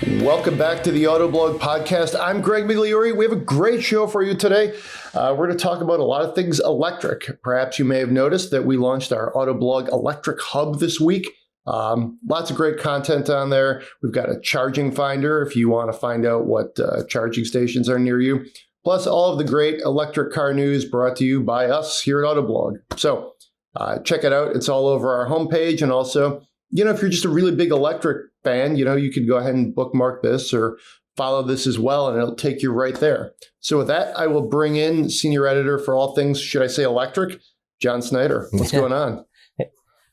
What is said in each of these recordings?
Welcome back to the Autoblog Podcast. I'm Greg Migliore. We have a great show for you today. We're going to talk about a lot of things electric. Perhaps you may have noticed that we launched our Autoblog Electric Hub this week. Lots of great content on there. We've got a charging finder if you want to find out what charging stations are near you. Plus all of the great electric car news brought to you by us here at Autoblog. So check it out. It's all over our homepage. And also, if you're just a really big electric fan, you could go ahead and bookmark this or follow this as well, and it'll take you right there. So with that, I will bring in senior editor for all things, should I say electric, John Snyder. What's going on?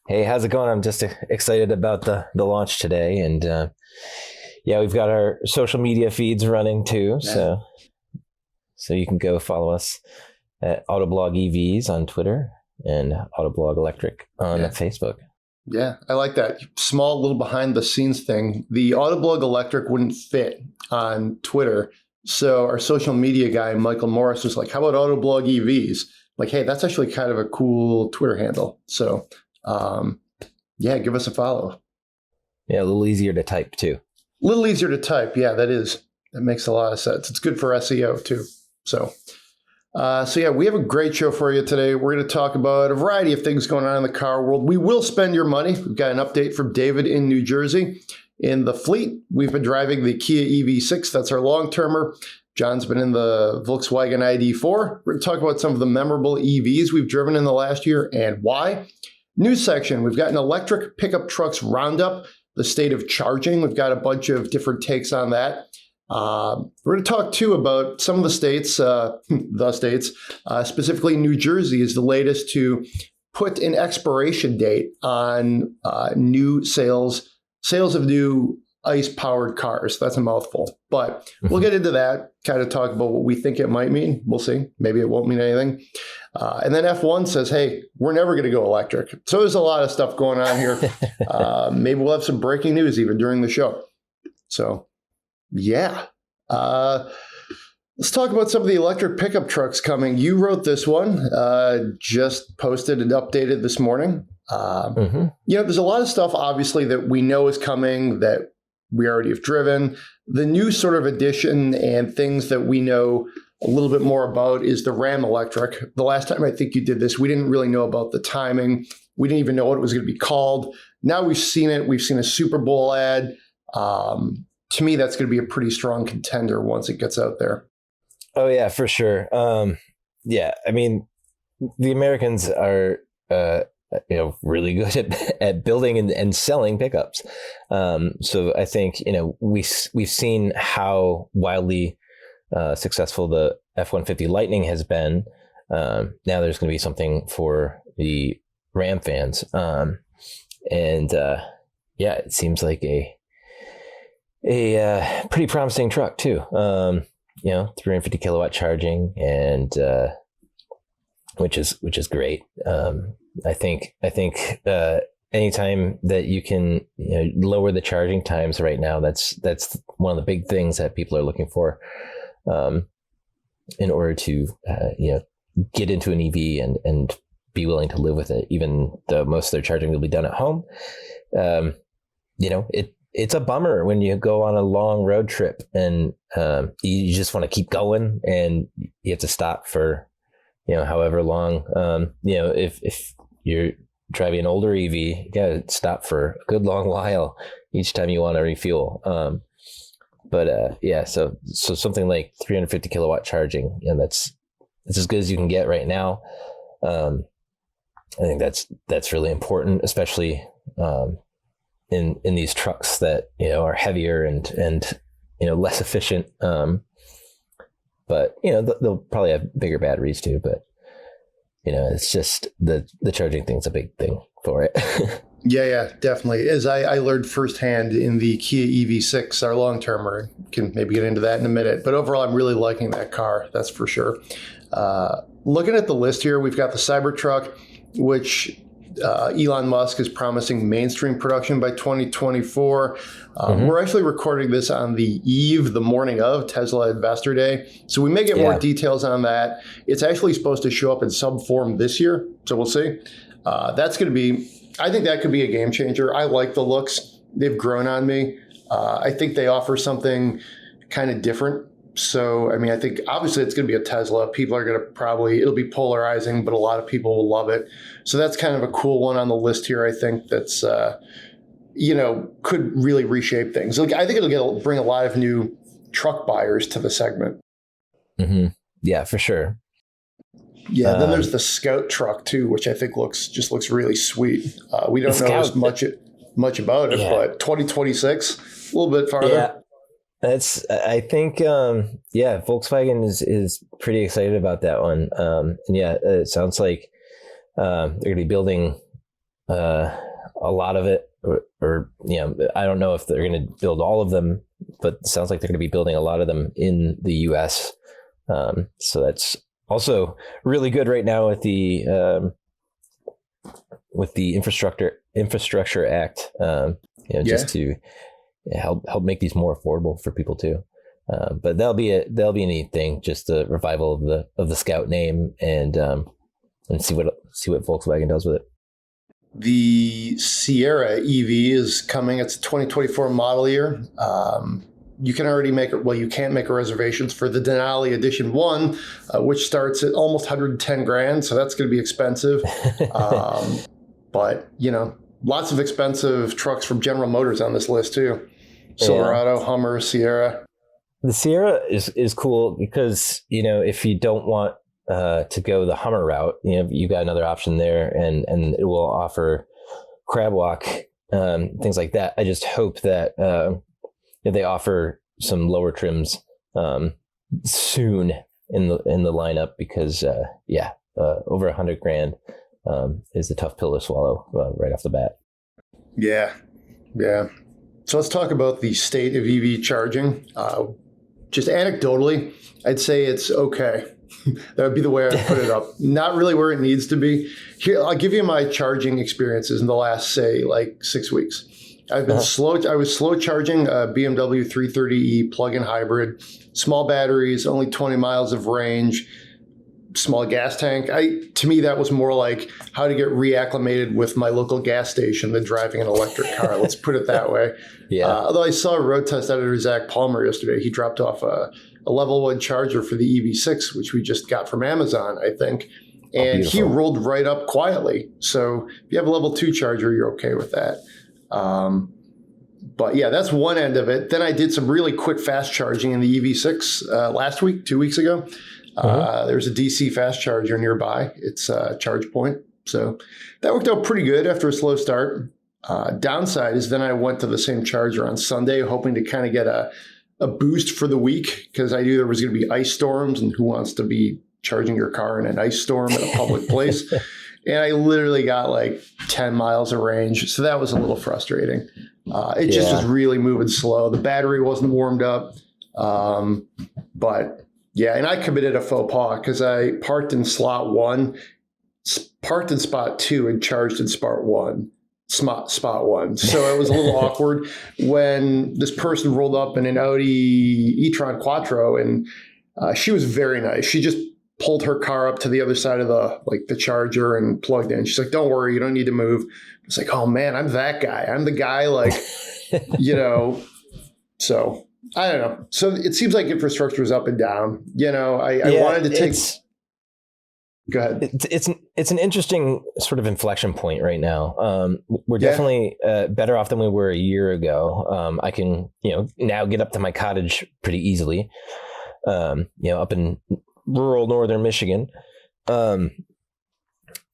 Hey, how's it going? I'm just excited about the launch today. And we've got our social media feeds running too. Yeah. So you can go follow us at Autoblog EVs on Twitter and Autoblog Electric on Facebook. Yeah, I like that. Small little behind the scenes thing. The Autoblog Electric wouldn't fit on Twitter. So our social media guy, Michael Morris, was like, how about Autoblog EVs? Like, hey, that's actually kind of a cool Twitter handle. So give us a follow. Yeah, a little easier to type too. A little easier to type. Yeah, that makes a lot of sense. It's good for SEO too. So we have a great show for you today. We're going to talk about a variety of things going on in the car world. We will spend your money. We've got an update from David in New Jersey. In the fleet, we've been driving the Kia EV6. That's our long-termer. John's been in the Volkswagen ID.4. We're going to talk about some of the memorable EVs we've driven in the last year and why. News section, we've got an electric pickup trucks roundup, the state of charging. We've got a bunch of different takes on that. We're going to talk too about some of the states, specifically New Jersey is the latest to put an expiration date on new sales of new ICE-powered cars. That's a mouthful, but we'll get into that, kind of talk about what we think it might mean. We'll see. Maybe it won't mean anything. And then F1 says, hey, we're never going to go electric. So there's a lot of stuff going on here. Maybe we'll have some breaking news even during the show. So, yeah. Let's talk about some of the electric pickup trucks coming. You wrote this one, just posted and updated this morning. There's a lot of stuff, obviously, that we know is coming that we already have driven. The new sort of addition and things that we know a little bit more about is the Ram Electric. The last time I think you did this, we didn't really know about the timing. We didn't even know what it was going to be called. Now we've seen it. We've seen a Super Bowl ad. To me, that's going to be a pretty strong contender once it gets out there. Oh, yeah, for sure. I mean, the Americans are, really good at building and selling pickups. So I think, we've seen how wildly successful the F-150 Lightning has been. Now there's going to be something for the Ram fans. It seems like a pretty promising truck too. 350 kilowatt charging and which is great. I think anytime that you can lower the charging times right now, that's one of the big things that people are looking for in order to get into an EV and be willing to live with it, even though most of their charging will be done at home. It's a bummer when you go on a long road trip and you just want to keep going and you have to stop for, however long. If you're driving an older EV, you got to stop for a good long while each time you want to refuel. So something like 350 kilowatt charging, that's as good as you can get right now. I think that's really important, especially in these trucks that are heavier and less efficient. But they'll probably have bigger batteries too. But it's just the charging thing's a big thing for it. Yeah, definitely. As I learned firsthand in the Kia EV6, our long-termer, can maybe get into that in a minute. But overall, I'm really liking that car. That's for sure. Looking at the list here, we've got the Cybertruck, which Elon Musk is promising mainstream production by 2024. We're actually recording this on the morning of Tesla Investor Day. So we may get more details on that. It's actually supposed to show up in some form this year. So we'll see. That's going to be, I think that could be a game changer. I like the looks. they've grown on me. I think they offer something kind of different. So, I mean, I think obviously it's going to be a Tesla. People are going to it'll be polarizing, but a lot of people will love it. So that's kind of a cool one on the list here. I think that's, could really reshape things. Like, I think it'll bring a lot of new truck buyers to the segment. Mm-hmm. Yeah, for sure. Yeah. Then there's the Scout truck too, which I think looks really sweet. We don't know as much about it, but 2026, a little bit farther. Yeah. I think, Volkswagen is pretty excited about that one. It sounds like they're going to be building a lot of it, or I don't know if they're going to build all of them, but it sounds like they're going to be building a lot of them in the U.S. So that's also really good right now with the Infrastructure Act, just to help make these more affordable for people too. But that'll be a neat thing, just the revival of the Scout name, and see what Volkswagen does with it. The Sierra EV is coming. It's a 2024 model year. You can already you can't make reservations for the Denali Edition 1, which starts at almost $110,000. So that's going to be expensive. But, lots of expensive trucks from General Motors on this list too. Silverado, Hummer, Sierra. The Sierra is cool because, if you don't want to go the Hummer route, you got another option there, and it will offer crab walk, things like that. I just hope that they offer some lower trims soon in the lineup, because over $100,000 is a tough pill to swallow right off the bat. Yeah. So let's talk about the state of EV charging. Just anecdotally, I'd say it's okay. That would be the way I'd put it up. Not really where it needs to be. Here, I'll give you my charging experiences in the last, say, 6 weeks. I've been slow. I was slow charging a BMW 330e plug-in hybrid, small batteries, only 20 miles of range, small gas tank. To me, that was more like how to get reacclimated with my local gas station than driving an electric car. Let's put it that way. Yeah. Although I saw road test editor Zach Palmer yesterday. He dropped off a level 1 charger for the EV6, which we just got from Amazon, I think. And he rolled right up quietly. So if you have a level 2 charger, you're okay with that. But yeah, that's one end of it. Then I did some really quick fast charging in the EV6 2 weeks ago. There's a DC fast charger nearby. It's a charge point. So that worked out pretty good after a slow start. Downside is then I went to the same charger on Sunday, hoping to kind of get a boost for the week, because I knew there was going to be ice storms, and who wants to be charging your car in an ice storm at a public place? And I literally got 10 miles of range. So that was a little frustrating. It just was really moving slow. The battery wasn't warmed up. But yeah, and I committed a faux pas because I parked in slot 1, parked in spot 2, and charged in spot 1. So it was a little awkward when this person rolled up in an Audi e-tron Quattro, and she was very nice. She just pulled her car up to the other side of the charger and plugged in. She's like, "Don't worry, you don't need to move." It's like, oh man, I'm that guy. I'm the guy, So I don't know. So it seems like infrastructure is up and down. I wanted to take. Go ahead. It's an interesting sort of inflection point right now. We're definitely better off than we were a year ago. I can now get up to my cottage pretty easily. Up in rural northern Michigan.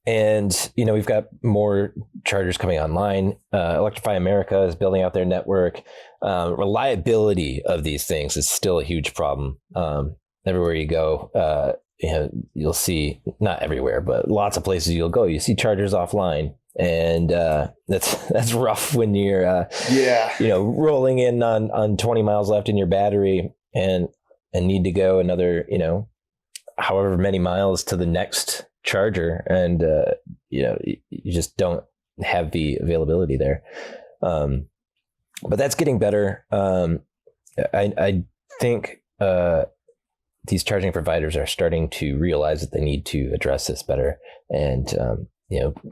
And we've got more chargers coming online. Electrify America is building out their network. Reliability of these things is still a huge problem. Everywhere you go, you'll see, not everywhere, but lots of places you'll go, you see chargers offline. And that's rough when you're rolling in on 20 miles left in your battery and need to go another however many miles to the next charger, and you just don't have the availability there. But that's getting better. I think these charging providers are starting to realize that they need to address this better, and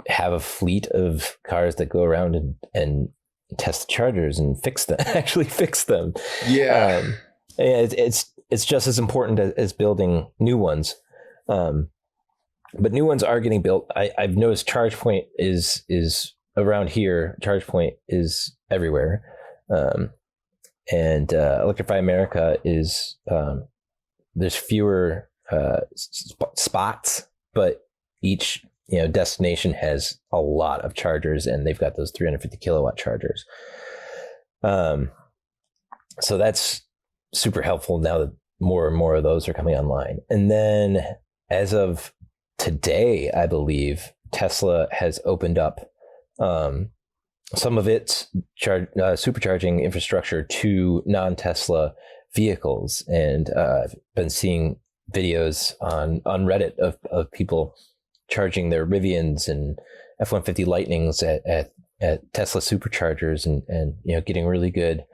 have a fleet of cars that go around and test the chargers and fix them, actually fix them. Yeah. It's just as important as building new ones. But new ones are getting built. I've noticed ChargePoint is around here. ChargePoint is everywhere. And Electrify America is, there's fewer spots, but each destination has a lot of chargers, and they've got those 350 kilowatt chargers. So that's super helpful now that more and more of those are coming online. And then as of today, I believe Tesla has opened up some of its supercharging infrastructure to non-Tesla vehicles. And I've been seeing videos on Reddit of people charging their Rivians and F-150 Lightnings at Tesla superchargers and getting really good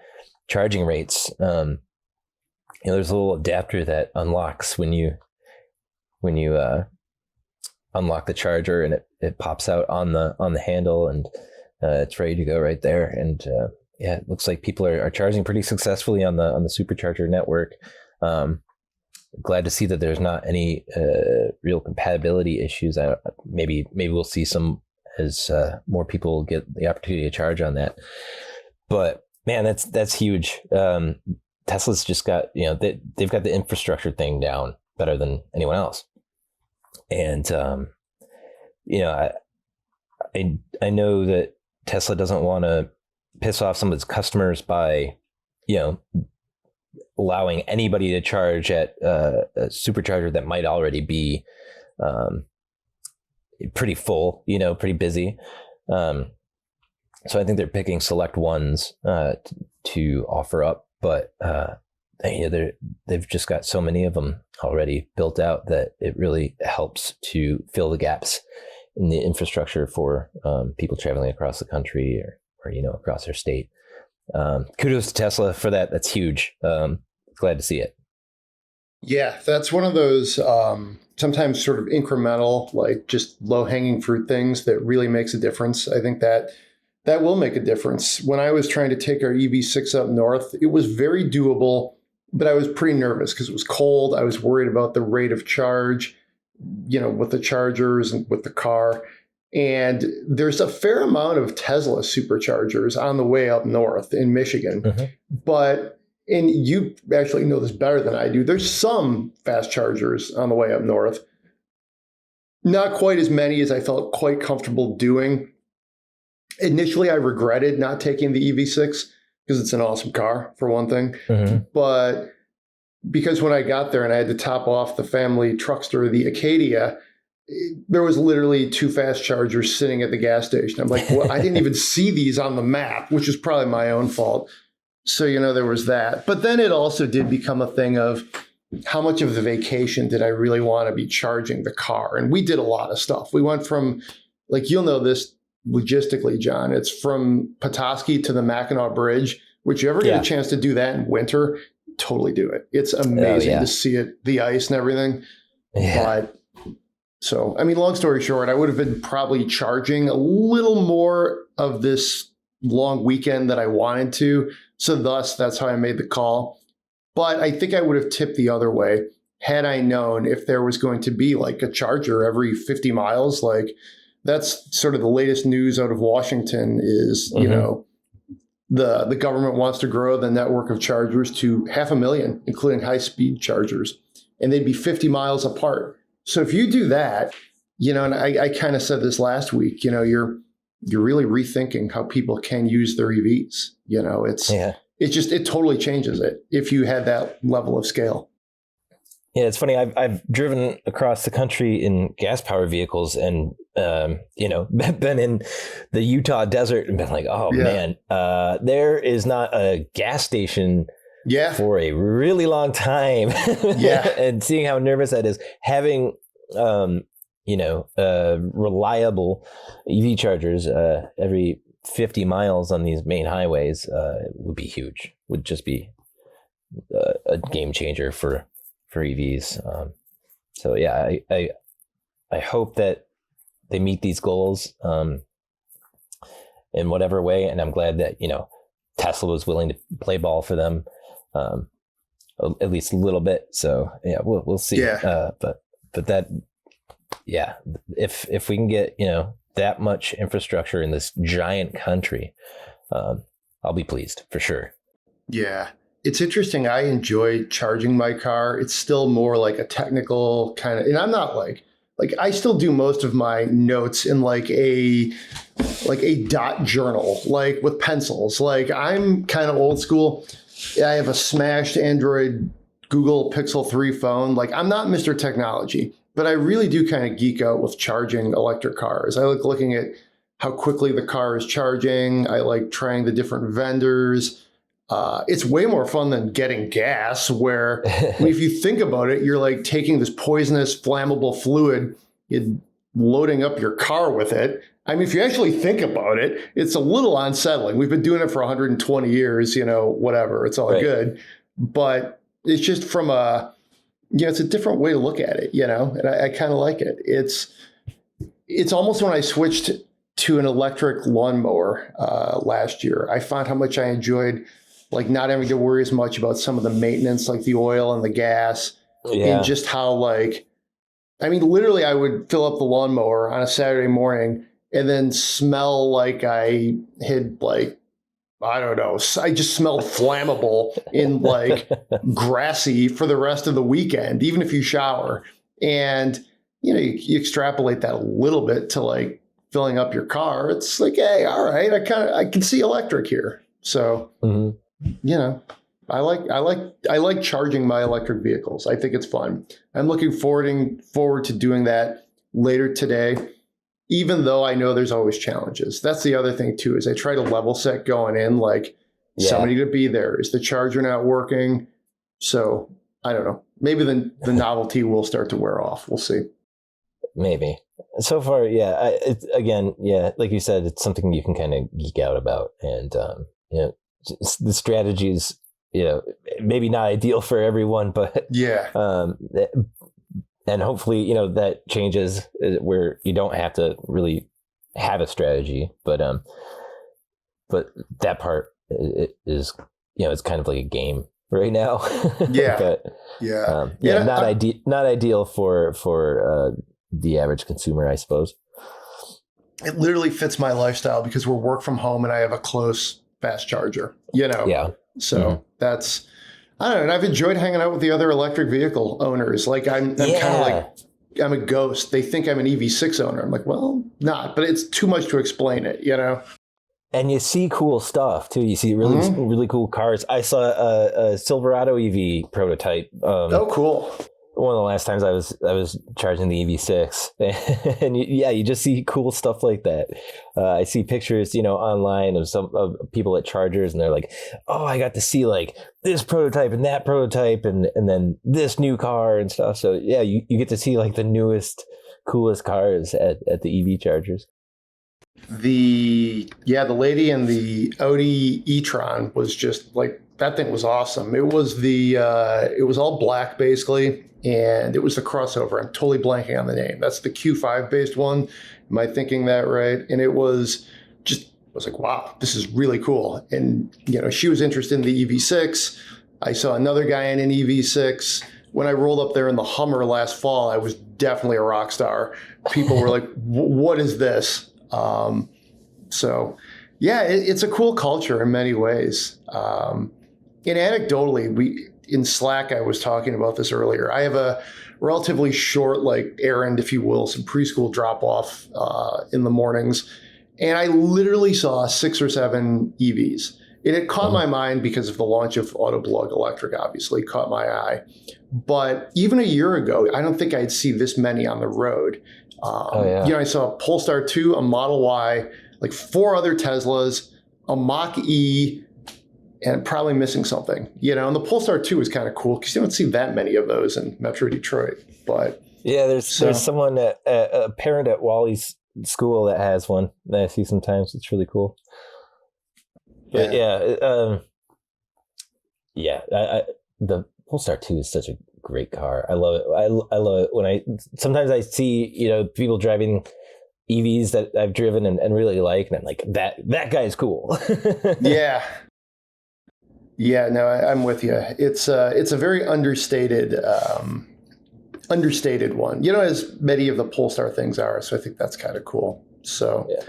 charging rates. There's a little adapter that unlocks when you unlock the charger, and it pops out on the handle, and it's ready to go right there. And it looks like people are charging pretty successfully on the supercharger network. Glad to see that there's not any real compatibility issues. Maybe we'll see some as more people get the opportunity to charge on that. But man, that's huge. Tesla's just got they've got the infrastructure thing down better than anyone else. And I know that Tesla doesn't want to piss off some of its customers by allowing anybody to charge at a supercharger that might already be pretty full, pretty busy. So I think they're picking select ones to offer up, but they've just got so many of them already built out that it really helps to fill the gaps in the infrastructure for people traveling across the country or across their state. Kudos to Tesla for that. That's huge. Glad to see it. Yeah, that's one of those sometimes sort of incremental, like just low-hanging fruit things that really makes a difference. I think that will make a difference. When I was trying to take our EV6 up north, it was very doable, but I was pretty nervous because it was cold. I was worried about the rate of charge, with the chargers and with the car. And there's a fair amount of Tesla superchargers on the way up north in Michigan. Mm-hmm. And you actually know this better than I do, there's some fast chargers on the way up north. Not quite as many as I felt quite comfortable doing. Initially, I regretted not taking the EV6 because it's an awesome car, for one thing. Mm-hmm. But because when I got there and I had to top off the family truckster, the Acadia, there was literally 2 fast chargers sitting at the gas station. I'm like, well, I didn't even see these on the map, which is probably my own fault. So, there was that. But then it also did become a thing of how much of the vacation did I really want to be charging the car? And we did a lot of stuff. We went from, you'll know this logistically, John, it's from Petoskey to the Mackinac Bridge, which you ever get a chance to do that in winter, totally do it. It's amazing to see it, the ice and everything. Yeah. So, long story short, I would have been probably charging a little more of this long weekend that I wanted to. So thus, that's how I made the call. But I think I would have tipped the other way had I known if there was going to be a charger every 50 miles. That's sort of the latest news out of Washington is, mm-hmm. The government wants to grow the network of chargers to 500,000, including high-speed chargers, and they'd be 50 miles apart. So if you do that, and I kind of said this last week, you're really rethinking how people can use their EVs. It totally changes it if you had that level of scale. Yeah, it's funny. I've driven across the country in gas powered vehicles and, been in the Utah desert and been like, oh man, there is not a gas station for a really long time. And seeing how nervous that is, having, reliable EV chargers every 50 miles on these main highways would be huge, would just be a game changer for EVs. So yeah, I hope that they meet these goals. in whatever way. And I'm glad that, Tesla was willing to play ball for them, at least a little bit. So yeah, we'll see. Yeah. But that, yeah, if we can get, that much infrastructure in this giant country, I'll be pleased for sure. Yeah. It's interesting. I enjoy charging my car. It's still more like a technical kind of, and I'm not like I still do most of my notes in like a dot journal, like with pencils. Like I'm kind of old school. I have a smashed Android Google Pixel 3 phone. Like I'm not Mr. Technology, but I really do kind of geek out with charging electric cars. I like looking at how quickly the car is charging. I like trying the different vendors. It's way more fun than getting gas, where if you think about it, you're like taking this poisonous, flammable fluid, you're loading up your car with it. I mean, if you actually think about it, it's a little unsettling. We've been doing it for 120 years, whatever. It's all right. Good. But it's just from it's a different way to look at it, and I kind of like it. It's almost when I switched to an electric lawnmower last year, I found how much I enjoyed like not having to worry as much about some of the maintenance, like the oil and the gas, and just how literally I would fill up the lawnmower on a Saturday morning and then smell like I had I don't know, I just smelled flammable and grassy for the rest of the weekend, even if you shower. And, you extrapolate that a little bit to filling up your car. It's like, hey, all right, I can see electric here. So, I like charging my electric vehicles. I think it's fun. I'm looking forward to doing that later today, even though I know there's always challenges. That's the other thing too, is I try to level set going in, somebody to be there. Is the charger not working? So I don't know. Maybe the novelty will start to wear off. We'll see. Maybe. So far, yeah. Like you said, it's something you can kind of geek out about, and the strategies, maybe not ideal for everyone, but and hopefully, that changes where you don't have to really have a strategy, but that part is, it's kind of like a game right now. Yeah. But, not ideal for the average consumer, I suppose. It literally fits my lifestyle because we're work from home and I have a close fast charger, Yeah. So that's, I don't know. And I've enjoyed hanging out with the other electric vehicle owners. I'm kind of I'm a ghost. They think I'm an EV6 owner. I'm like, well, not, but it's too much to explain it, And you see cool stuff too. You see really cool cars. I saw a Silverado EV prototype. Oh, cool. One of the last times I was charging the EV6, and you just see cool stuff like that. I see pictures, online of some of people at chargers, and they're like, "Oh, I got to see this prototype and that prototype, and then this new car and stuff." So yeah, you get to see the newest, coolest cars at the EV chargers. The lady in the Audi e-tron was just that thing was awesome. It was it was all black basically. And it was the crossover. I'm totally blanking on the name. That's the Q5 based one. Am I thinking that right? And I was like, wow, this is really cool. And, she was interested in the EV6. I saw another guy in an EV6. When I rolled up there in the Hummer last fall, I was definitely a rock star. People were like, what is this? So yeah, it's a cool culture in many ways. And anecdotally, in Slack, I was talking about this earlier. I have a relatively short, errand, if you will, some preschool drop off in the mornings. And I literally saw 6 or 7 EVs. And it caught my mind because of the launch of Autoblog Electric, obviously caught my eye. But even a year ago, I don't think I'd see this many on the road. I saw a Polestar 2, a Model Y, 4 other Teslas, a Mach-E, and probably missing something, and the Polestar 2 is kind of cool because you don't see that many of those in Metro Detroit. But yeah, there's someone a parent at Wally's school that has one that I see sometimes. It's really cool. But the Polestar 2 is such a great car. I love it. I love it when sometimes I see people driving EVs that I've driven and really like, and I'm like, that guy's cool. Yeah. Yeah, no, I'm with you. It's a very understated one, as many of the Polestar things are. So I think that's kind of cool. So, yeah.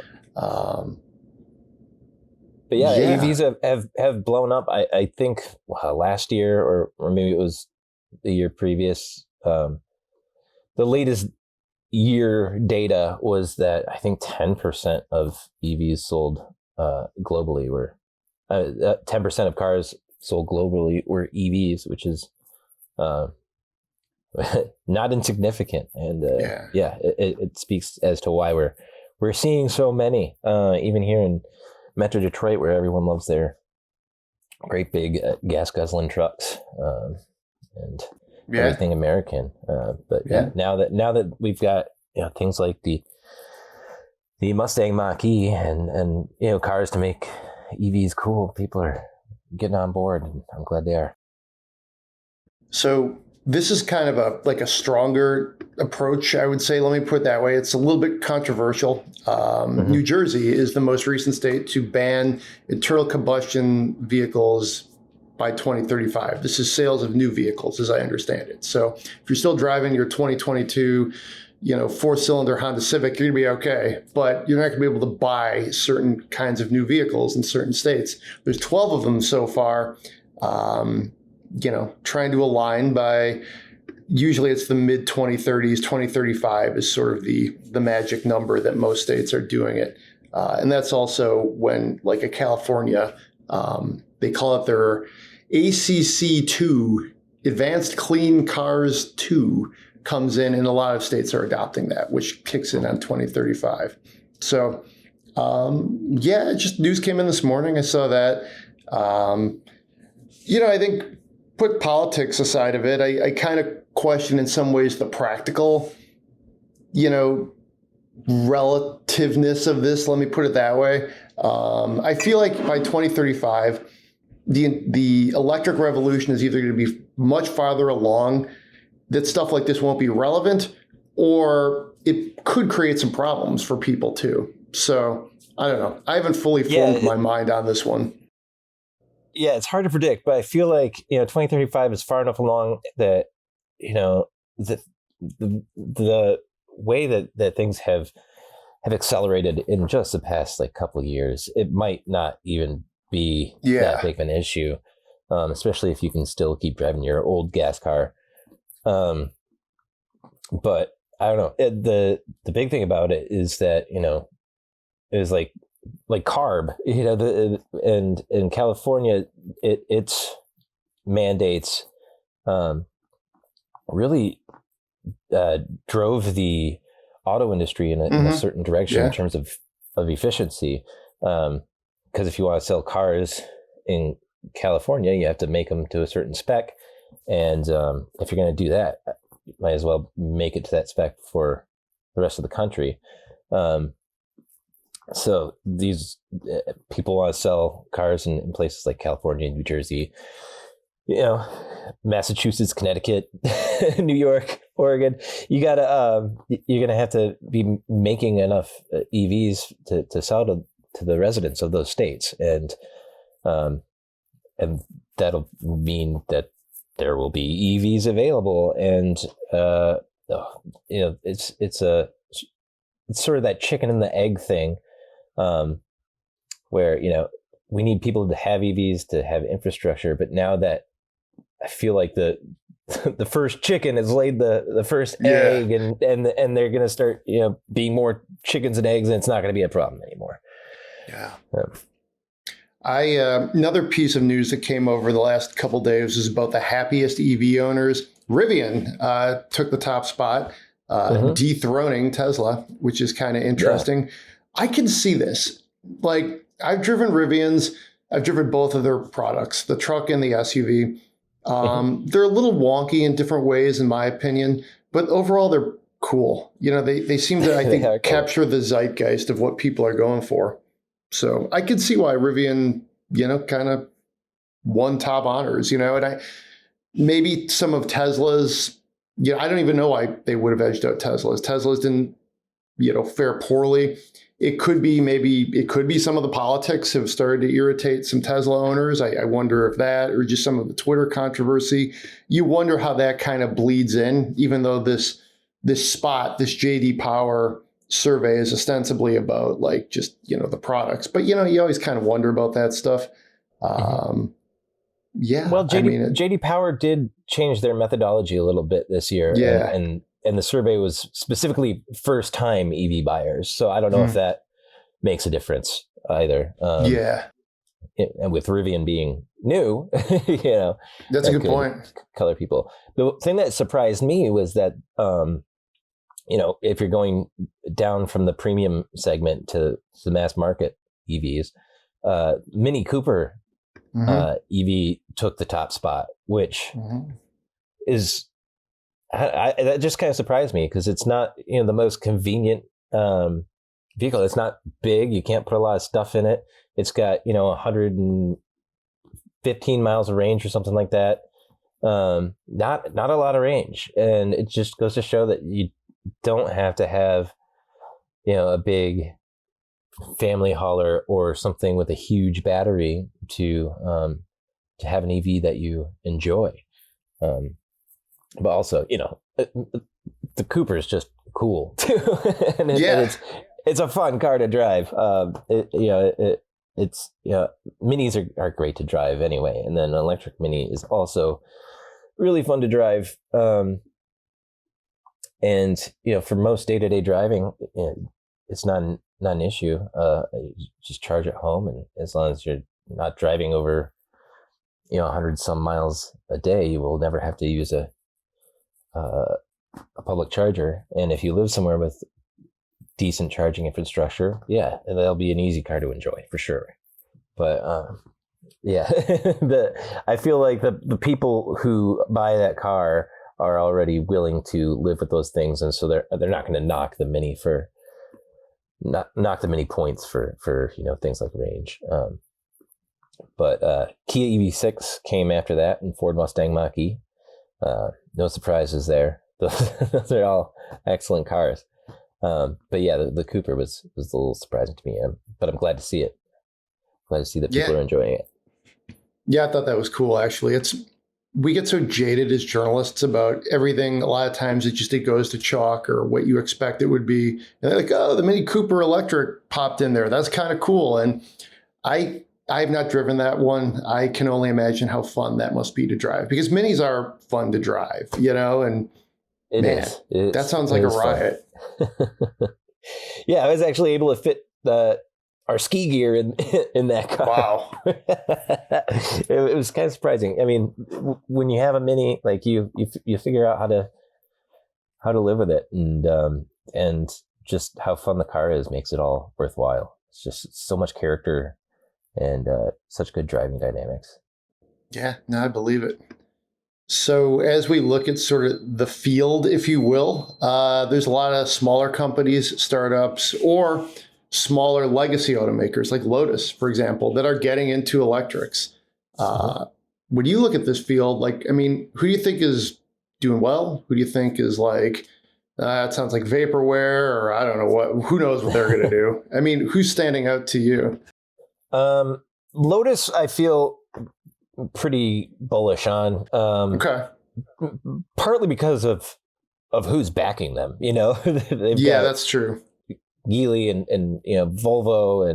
But yeah, EVs have blown up. I think last year or maybe it was the year previous. The latest year data was that I think 10% of EVs sold globally were 10% of cars sold globally were EVs, which is not insignificant. And it speaks as to why we're seeing so many, even here in Metro Detroit, where everyone loves their great big gas guzzling trucks and everything American. But now that we've got things like the Mustang Mach-E and cars to make EVs cool, people are getting on board, and I'm glad they are. So this is kind of a stronger approach, I would say. Let me put it that way. It's a little bit controversial. New Jersey is the most recent state to ban internal combustion vehicles by 2035. This is sales of new vehicles, as I understand it. So if you're still driving your 2022, 4-cylinder Honda Civic, you're gonna be okay, but you're not gonna be able to buy certain kinds of new vehicles in certain states. There's 12 of them so far, trying to align by, usually it's the mid 2030s, 2035 is sort of the magic number that most states are doing it. And that's also when, like a California, they call it their ACC2, Advanced Clean Cars 2, comes in, and a lot of states are adopting that, which kicks in on 2035. So, just news came in this morning. I saw that. I think, put politics aside of it, I kind of question in some ways the practical, relativeness of this. Let me put it that way. I feel like by 2035, the electric revolution is either going to be much farther along, that stuff like this won't be relevant, or it could create some problems for people too. So I don't know. I haven't fully formed my mind on this one. Yeah, it's hard to predict, but I feel like 2035 is far enough along that the way that things have accelerated in just the past couple of years, it might not even be that big of an issue, especially if you can still keep driving your old gas car. But I don't know. The big thing about it is that it was like CARB, and in California, its mandates really drove the auto industry in a certain direction in terms of efficiency. Because if you want to sell cars in California, you have to make them to a certain spec. And if you're going to do that, you might as well make it to that spec for the rest of the country. So these people want to sell cars in places like California, New Jersey, Massachusetts, Connecticut, New York, Oregon. You're going to have to be making enough EVs to sell to the residents of those states. And that'll mean that there will be EVs available. And, it's sort of that chicken and the egg thing, where, we need people to have EVs to have infrastructure. But now that I feel like the first chicken has laid the first egg, and they're going to start, being more chickens and eggs, and it's not going to be a problem anymore. Yeah. Another piece of news that came over the last couple of days is about the happiest EV owners. Rivian took the top spot, dethroning Tesla, which is kind of interesting. Yeah. I can see this. Like, I've driven Rivians. I've driven both of their products, the truck and the SUV. They're a little wonky in different ways, in my opinion, but overall they're cool. They seem to, I think, capture the zeitgeist of what people are going for. So I could see why Rivian, kind of won top honors, and maybe some of Tesla's, I don't even know why they would have edged out Teslas. Teslas didn't fare poorly. It could be some of the politics have started to irritate some Tesla owners. I wonder if that, or just some of the Twitter controversy. You wonder how that kind of bleeds in, even though this JD Power survey is ostensibly about like just, the products. But, you always kind of wonder about that stuff. Yeah. Well, JD Power did change their methodology a little bit this year. Yeah. And the survey was specifically first-time EV buyers. So I don't know if that makes a difference either. And with Rivian being new, that's a good point. Color people. The thing that surprised me was that, if you're going down from the premium segment to the mass market EVs, Mini Cooper EV took the top spot, which is that just kind of surprised me because it's not the most convenient vehicle. It's not big. You can't put a lot of stuff in it. It's got 115 miles of range or something like that. Not a lot of range, and it just goes to show that you don't have to have a big family hauler or something with a huge battery to have an EV that you enjoy. But also, the Cooper is just cool too, and it's a fun car to drive. Minis are great to drive anyway, and then an electric Mini is also really fun to drive. And for most day-to-day driving, it's not an issue. You just charge at home, and as long as you're not driving over 100 some miles a day, you will never have to use a public charger. And if you live somewhere with decent charging infrastructure, that'll be an easy car to enjoy for sure. But I feel like the people who buy that car are already willing to live with those things, and so they're not going to knock the Mini points for things like range. But Kia EV6 came after that, and Ford Mustang Mach-E. No surprises there. Those are all excellent cars. But the Cooper was a little surprising to me. But I'm glad to see it. Glad to see that people are enjoying it. Yeah, I thought that was cool. Actually, we get so jaded as journalists about everything. A lot of times it goes to chalk or what you expect it would be. And they're like, oh, the Mini Cooper Electric popped in there. That's kind of cool. And I've not driven that one. I can only imagine how fun that must be to drive, because Minis are fun to drive, and that sounds like a riot. Yeah, I was actually able to fit our ski gear in that car. Wow. It was kind of surprising. I mean, when you have a Mini, like you figure out how to live with it, and just how fun the car is makes it all worthwhile. It's just so much character and such good driving dynamics. Yeah, no, I believe it. So as we look at sort of the field, if you will, there's a lot of smaller companies, startups, or smaller legacy automakers like Lotus, for example, that are getting into electrics. When you look at this field, who do you think is doing well? Who do you think is like, it sounds like vaporware, or I don't know what, who knows what they're going to do? I mean, who's standing out to you? Lotus, I feel pretty bullish on. Okay. Partly because of who's backing them, That's true. Geely and Volvo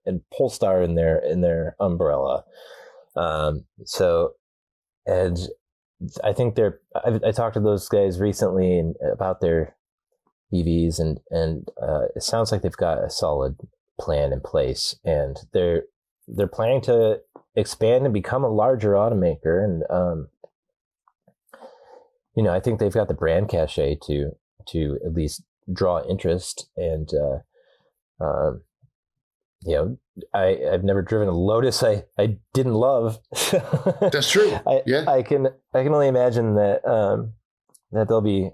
and Polestar in their umbrella. So, and I think I talked to those guys recently about their EVs, and it sounds like they've got a solid plan in place, and they're planning to expand and become a larger automaker. And I think they've got the brand cachet to at least draw interest. And I've never driven a Lotus I didn't love. That's true. I can only imagine that they'll be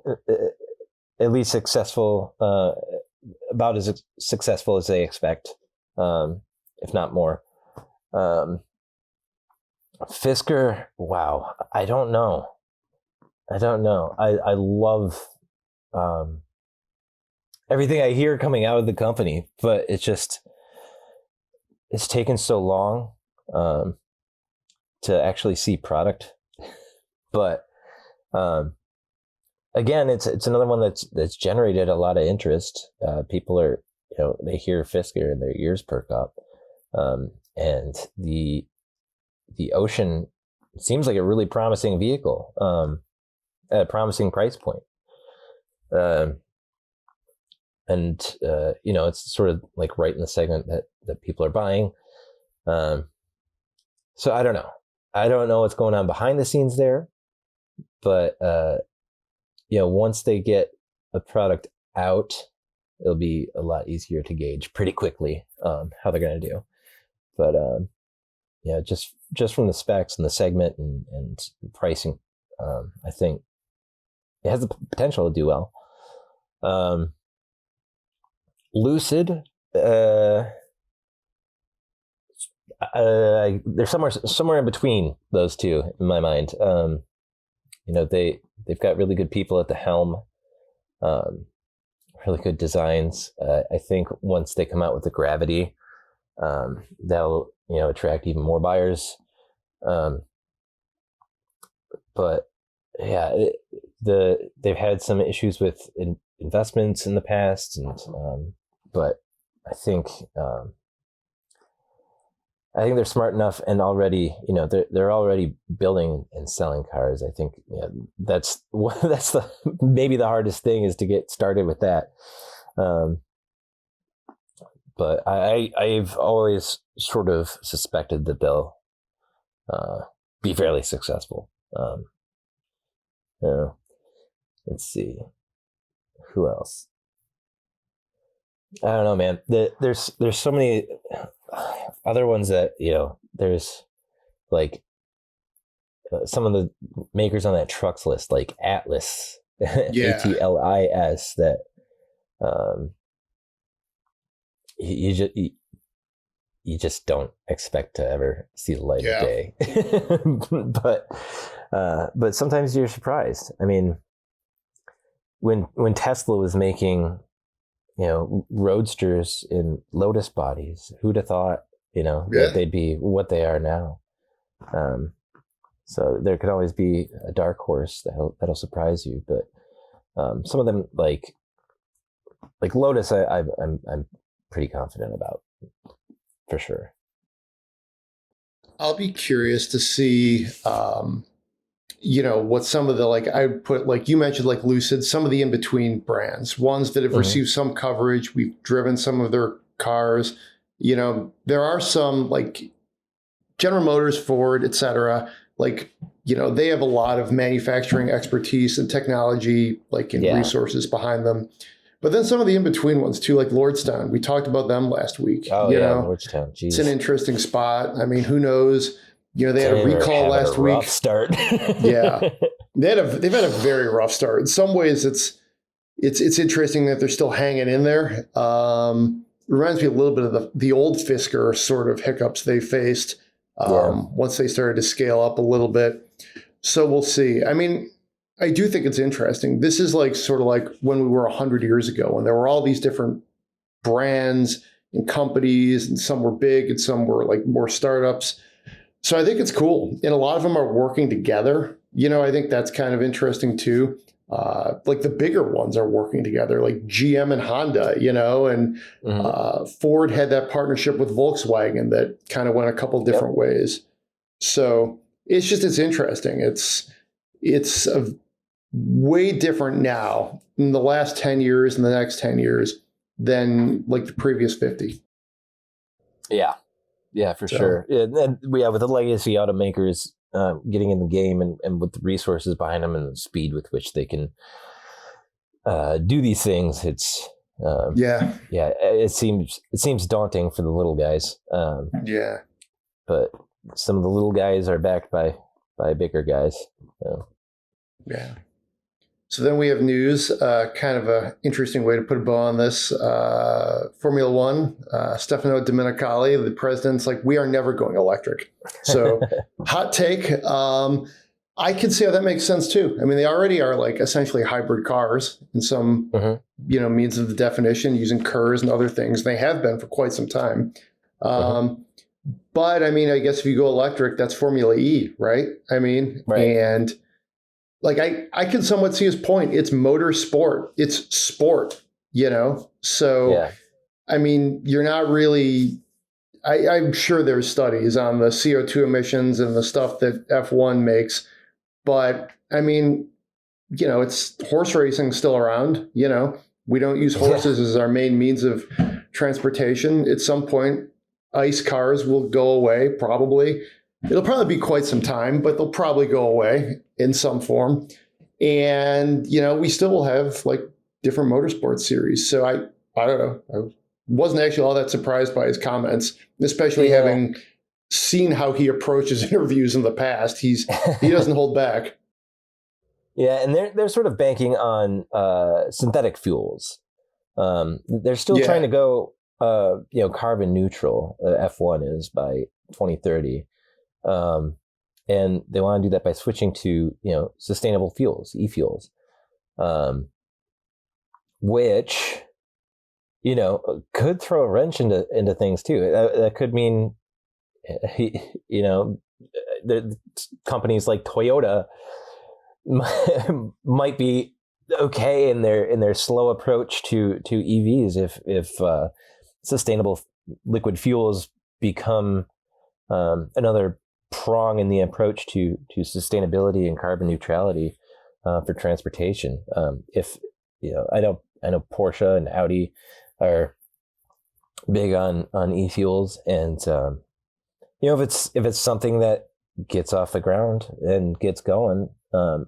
at least successful, about as successful as they expect, if not more. Fisker, wow, I don't know. I love everything I hear coming out of the company, but it's taken so long to actually see product. But again, it's another one that's generated a lot of interest. People are, they hear Fisker and their ears perk up. And the Ocean seems like a really promising vehicle, at a promising price point. It's sort of like right in the segment that people are buying. So I don't know. I don't know what's going on behind the scenes there, but once they get a product out, it'll be a lot easier to gauge pretty quickly how they're going to do. But just from the specs and the segment and pricing, I think it has the potential to do well. Lucid, they're somewhere in between those two in my mind. They've got really good people at the helm, really good designs. I think once they come out with the Gravity, they'll attract even more buyers. But yeah, they've had some issues with investments in the past, and but I think they're smart enough, and already they're already building and selling cars. I think that's maybe the hardest thing is to get started with that. But I've always sort of suspected that they'll be fairly successful. Let's see, who else? I don't know, man. There's so many other ones that there's like some of the makers on that trucks list, like Atlas, ATLIS, that you just don't expect to ever see the light of day. But sometimes you're surprised. I mean, when Tesla was making roadsters in Lotus bodies, who'd have thought that they'd be what they are now? So there could always be a dark horse that'll surprise you. But some of them, like Lotus, I'm pretty confident about, for sure. I'll be curious to see, what some of the, I put, like you mentioned, like Lucid, some of the in-between brands, ones that have received some coverage. We've driven some of their cars. There are some like General Motors, Ford, et cetera. They have a lot of manufacturing expertise and technology, resources behind them. But then some of the in-between ones too, like Lordstown, we talked about them last week. Oh, Lordstown. Jeez. It's an interesting spot. I mean, who knows? They had a recall last week. Rough start. Yeah, they've had a very rough start. In some ways, it's interesting that they're still hanging in there. Reminds me a little bit of the old Fisker sort of hiccups they faced once they started to scale up a little bit. So we'll see. I mean, I do think it's interesting. This is sort of like when we were 100 years ago, when there were all these different brands and companies, and some were big and some were more startups. So I think it's cool. And a lot of them are working together. I think that's kind of interesting too. The bigger ones are working together, like GM and Honda, and Ford had that partnership with Volkswagen that kind of went a couple different ways. So it's interesting. It's a way different now in the last 10 years and the next 10 years than the previous 50. Yeah, for sure. Yeah, and with the legacy automakers getting in the game and with the resources behind them and the speed with which they can do these things, it's it seems daunting for the little guys. But some of the little guys are backed by bigger guys. Yeah. So then we have news, kind of an interesting way to put a bow on this. Formula One, Stefano Domenicali, the president's we are never going electric. So hot take. I can see how that makes sense too. I mean, they already are like essentially hybrid cars in some, means of the definition, using KERS and other things. They have been for quite some time. But I mean, I guess if you go electric, that's Formula E, right? I mean, and like I can somewhat see his point. It's motorsport. It's sport, So, I mean, you're not really. I'm sure there's studies on the CO2 emissions and the stuff that F1 makes. But I mean, it's horse racing still around. We don't use horses as our main means of transportation. At some point, ICE cars will go away, probably. It'll probably be quite some time, but they'll probably go away in some form. And, we still will have like different motorsports series. So I don't know. I wasn't actually all that surprised by his comments, especially having seen how he approaches interviews in the past. He doesn't hold back. Yeah, and they're sort of banking on synthetic fuels. They're still trying to go carbon neutral. F1 is by 2030, and they want to do that by switching to sustainable fuels, e-fuels, which could throw a wrench into things too. That could mean the companies like Toyota might be okay in their slow approach to EVs if sustainable liquid fuels become another prong in the approach to sustainability and carbon neutrality for transportation. I know Porsche and Audi are big on e-fuels, and if it's something that gets off the ground and gets going, and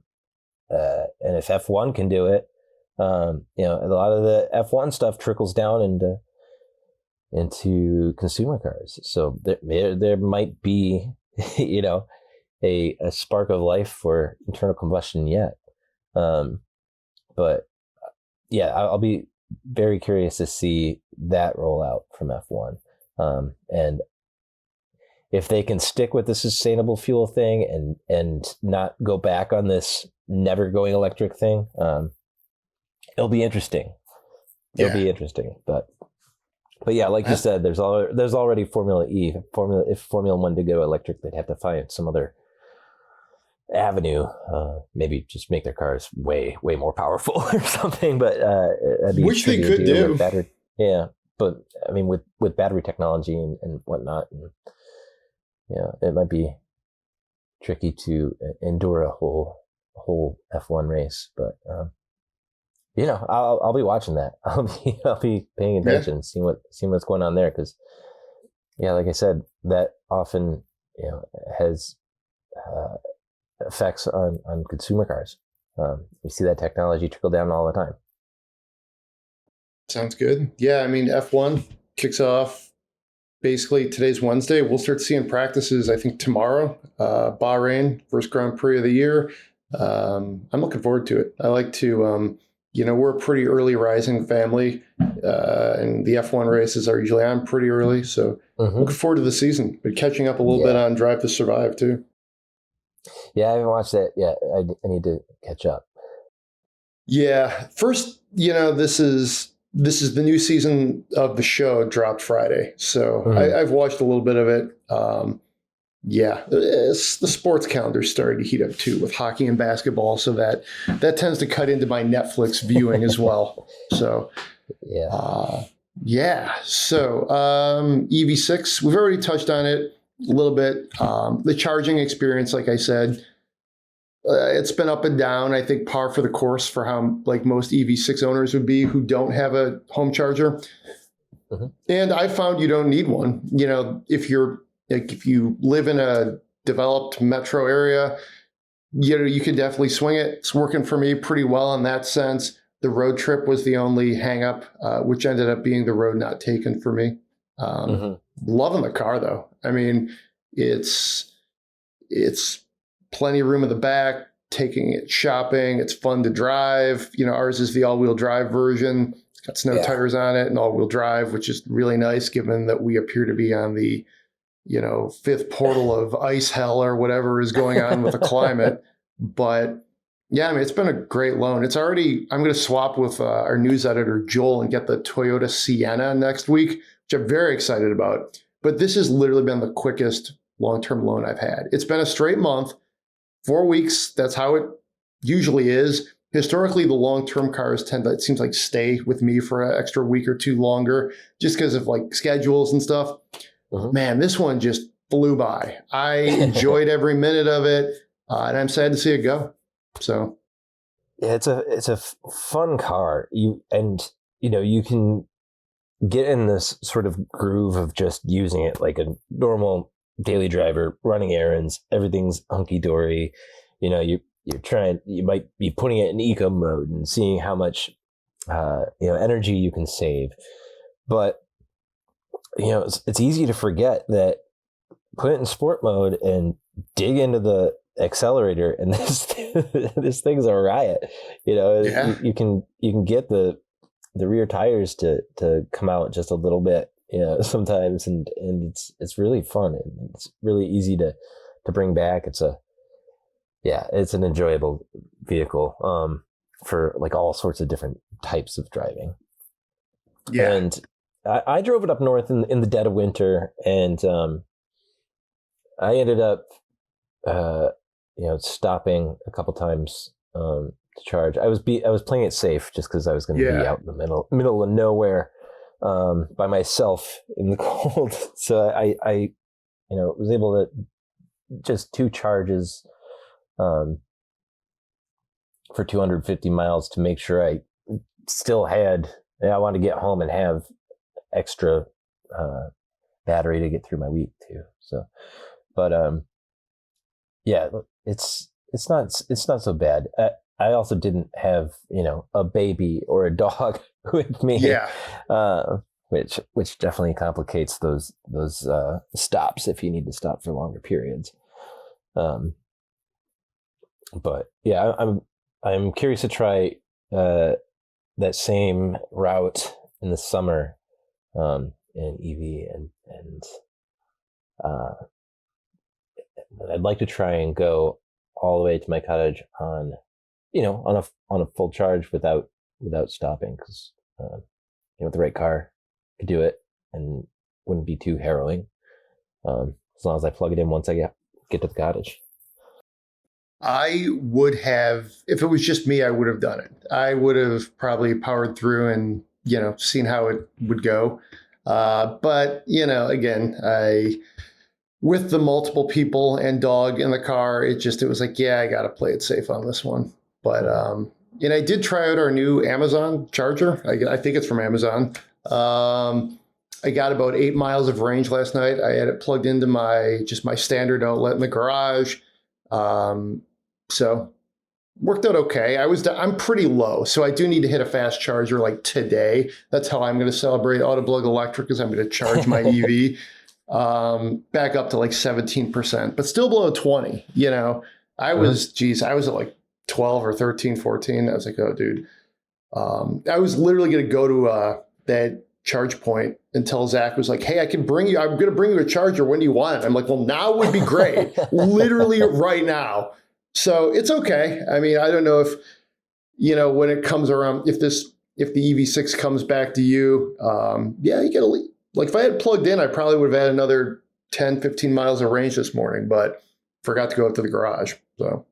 if F1 can do it, a lot of the F1 stuff trickles down into consumer cars. So there might be a spark of life for internal combustion yet, but I'll be very curious to see that roll out from F1, and if they can stick with the sustainable fuel thing and not go back on this never going electric thing, it'll be interesting. It'll be interesting, but yeah, like you said, there's already Formula E. If Formula One did go electric, they'd have to find some other avenue, maybe just make their cars way more powerful or something. But which they could do. Battery, but I mean, with battery technology and whatnot, and it might be tricky to endure a whole F1 race. But I'll be watching that. I'll be paying attention, seeing what's going on there, because like I said, that often has effects on consumer cars. We see that technology trickle down all the time. Sounds good. Yeah, I mean, F1 kicks off basically today's Wednesday. We'll start seeing practices, I think, tomorrow. Bahrain, first Grand Prix of the year. I'm looking forward to it. I like to, we're a pretty early rising family, and the F1 races are usually on pretty early. So looking forward to the season, but catching up a little bit on Drive to Survive too. Yeah, I haven't watched that yet. I need to catch up. Yeah. First, this is the new season of the show dropped Friday. So I've watched a little bit of it. The sports calendar started to heat up too with hockey and basketball. So that tends to cut into my Netflix viewing as well. So, So EV6, we've already touched on it a little bit. The charging experience, like I said, it's been up and down. I think par for the course for how like most EV6 owners would be who don't have a home charger. And I found you don't need one. If you live in a developed metro area, you can definitely swing it. It's working for me pretty well in that sense. The road trip was the only hang up, which ended up being the road not taken for me. Loving the car though. I mean, it's plenty of room in the back, taking it shopping. It's fun to drive. Ours is the all-wheel drive version. It's got snow tires on it and all-wheel drive, which is really nice given that we appear to be on the, fifth portal of ice hell or whatever is going on with the climate. But yeah, I mean, it's been a great loan. It's already, I'm going to swap with our news editor, Joel, and get the Toyota Sienna next week, which I'm very excited about. But this has literally been the quickest long-term loan I've had. It's been a straight month, 4 weeks. That's how it usually is. Historically, the long-term cars tend to, it seems like, stay with me for an extra week or two longer just because of like schedules and stuff. Man, this one just flew by. I enjoyed every minute of it, and I'm sad to see it go. So, yeah, it's a fun car. You can get in this sort of groove of just using it like a normal daily driver, running errands. Everything's hunky dory. You might be putting it in eco mode and seeing how much energy you can save. But it's easy to forget that put it in sport mode and dig into the accelerator, and this thing's a riot. You can get the rear tires to come out just a little bit, sometimes, and it's really fun. It's really easy to bring back. It's an enjoyable vehicle for like all sorts of different types of driving. Yeah. And I drove it up north in the dead of winter, and I ended up stopping a couple times to charge. I was playing it safe just because I was going to be out in the middle of nowhere by myself in the cold. So I was able to just 2 charges for 250 miles to make sure I still had. I wanted to get home and have extra battery to get through my week too. So, but it's not so bad. I also didn't have a baby or a dog with me. Which definitely complicates those stops if you need to stop for longer periods. But yeah, I'm curious to try that same route in the summer in EV, and I'd like to try and go all the way to my cottage on a full charge without stopping, because with the right car, I could do it and wouldn't be too harrowing. As long as I plug it in once I get to the cottage. I would have, if it was just me, I would have done it. I would have probably powered through and, seen how it would go. But, again, with the multiple people and dog in the car, it was like, I got to play it safe on this one. But, I did try out our new Amazon charger. I think it's from Amazon. I got about 8 miles of range last night. I had it plugged into my standard outlet in the garage. So worked out okay. I'm pretty low, so I do need to hit a fast charger like today. That's how I'm going to celebrate Autoblog Electric, is I'm going to charge my EV back up to like 17%, but still below 20. I was at like 12 or 13, 14. I was like, oh, dude. I was literally going to go to that charge point until Zach was like, hey, I'm going to bring you a charger. When do you want it? I'm like, well, now would be great. Literally right now. So it's okay. I mean, I don't know if, when it comes around, if the EV6 comes back to you, you get like if I had plugged in, I probably would have had another 10, 15 miles of range this morning, but forgot to go up to the garage. So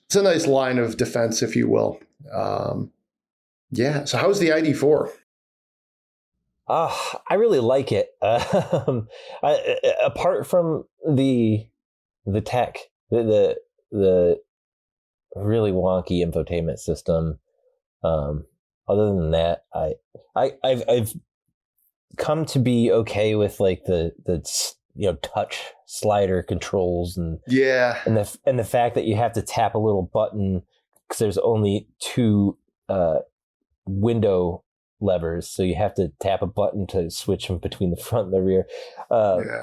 it's a nice line of defense, if you will. So how's the ID.4? I really like it. Apart from the tech, the really wonky infotainment system. Other than that, I've come to be okay with like the touch slider controls and the fact that you have to tap a little button because there's only 2 window levers, so you have to tap a button to switch them between the front and the rear.